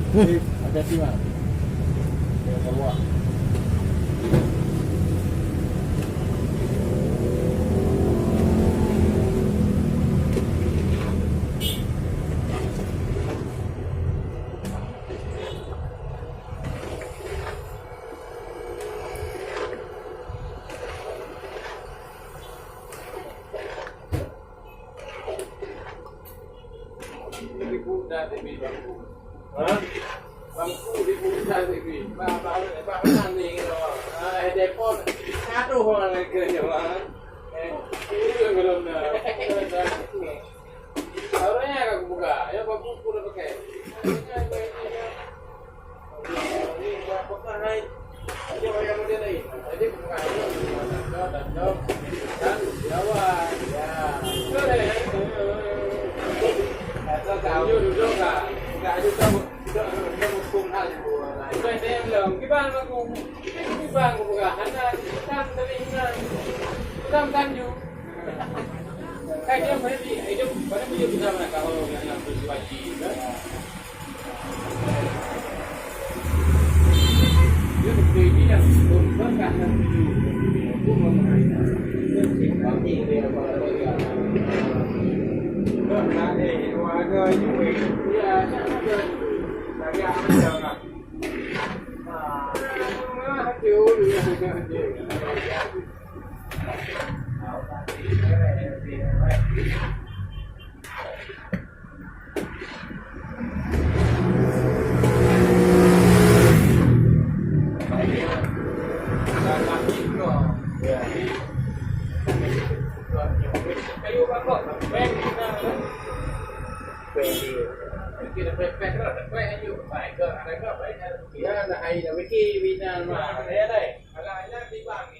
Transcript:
Hati-hati mah. Jangan keluar. Dibuka TV bangku. Hah? Bangku dibuka TV. Pak nanti gitu. Depon aduh orang lagi kerja banget. Itu yang belum dah. Orangnya aku buka. Ya bangku udah pakai. Ini berapa kali? Aja yang dia lagi. Jadi buka dan jawab. Ya. Tahu duduk nggak juga hukum hal itu. Itu saya bilang gimana aku gimana aku buka anda kita telinga kita kanju kayak dia berarti itu pada dia bisa mana kalau yang berwajib dia begini yang tumpah karena itu hukum mengenai bagi dia pada dia nah ini warga juga ya sangat lagi ada nggak memang jauh ya kita pepek lah, pepek aja, baik ke, ada ke, baik ya, ada air, ada wiki, bina, mana, ada, kalau ada di bank.